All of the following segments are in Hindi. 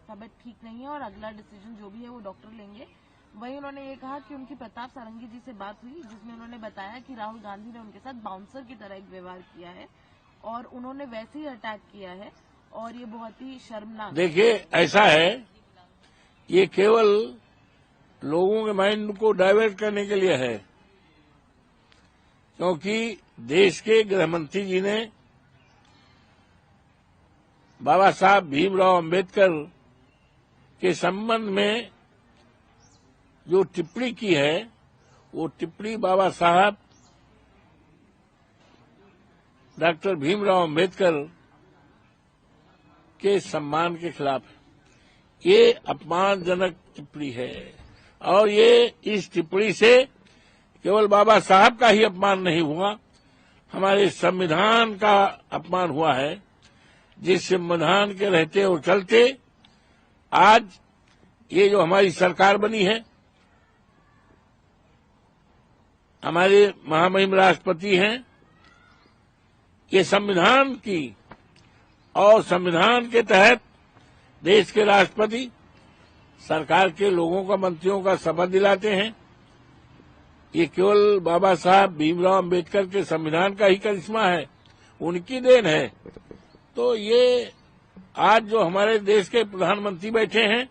तबीयत ठीक नहीं है और अगला डिसीजन जो भी है वो डॉक्टर लेंगे। वहीं उन्होंने ये कहा कि उनकी प्रताप सारंगी जी से बात हुई, जिसमें उन्होंने बताया कि राहुल गांधी ने उनके साथ बाउंसर की तरह एक व्यवहार किया है और उन्होंने वैसे ही अटैक किया है और ये बहुत ही शर्मनाक। देखिए, ऐसा है, ये केवल लोगों के माइंड को डाइवर्ट करने के लिए है, क्योंकि देश के गृहमंत्री जी ने बाबा साहब भीमराव अंबेडकर के संबंध में जो टिप्पणी की है, वो टिप्पणी बाबा साहब डॉक्टर भीमराव अंबेडकर के सम्मान के खिलाफ है। ये अपमानजनक टिप्पणी है और ये इस टिप्पणी से केवल बाबा साहब का ही अपमान नहीं हुआ, हमारे संविधान का अपमान हुआ है। जिस संविधान के रहते और चलते आज ये जो हमारी सरकार बनी है, हमारे महामहिम राष्ट्रपति हैं, ये संविधान की और संविधान के तहत देश के राष्ट्रपति सरकार के लोगों का, मंत्रियों का शपथ दिलाते हैं। ये केवल बाबा साहब भीमराव अंबेडकर के संविधान का ही करिश्मा है, उनकी देन है। तो ये आज जो हमारे देश के प्रधानमंत्री बैठे हैं,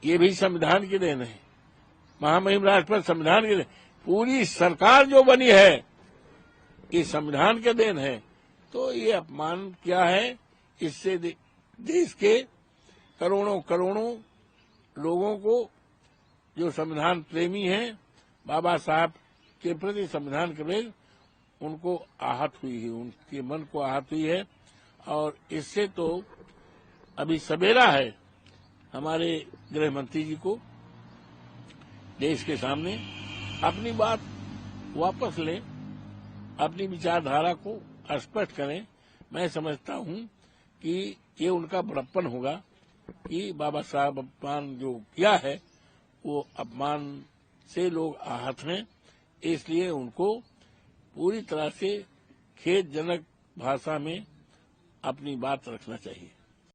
ये भी संविधान की देन है। महामहिम राष्ट्रपति संविधान की देन, पूरी सरकार जो बनी है ये संविधान के देन है। तो ये अपमान क्या है, इससे देश के करोड़ों करोड़ों लोगों को जो संविधान प्रेमी हैं, बाबा साहब के प्रति, संविधान के प्रति उनको आहत हुई है, उनके मन को आहत हुई है। और इससे तो अभी सवेरा है हमारे गृह मंत्री जी को देश के सामने अपनी बात वापस लें, अपनी विचारधारा को स्पष्ट करें। मैं समझता हूं कि ये उनका बड़प्पन होगा कि बाबा साहब अपमान जो किया है वो अपमान से लोग आहत हैं, इसलिए उनको पूरी तरह से खेदजनक भाषा में अपनी बात रखना चाहिए।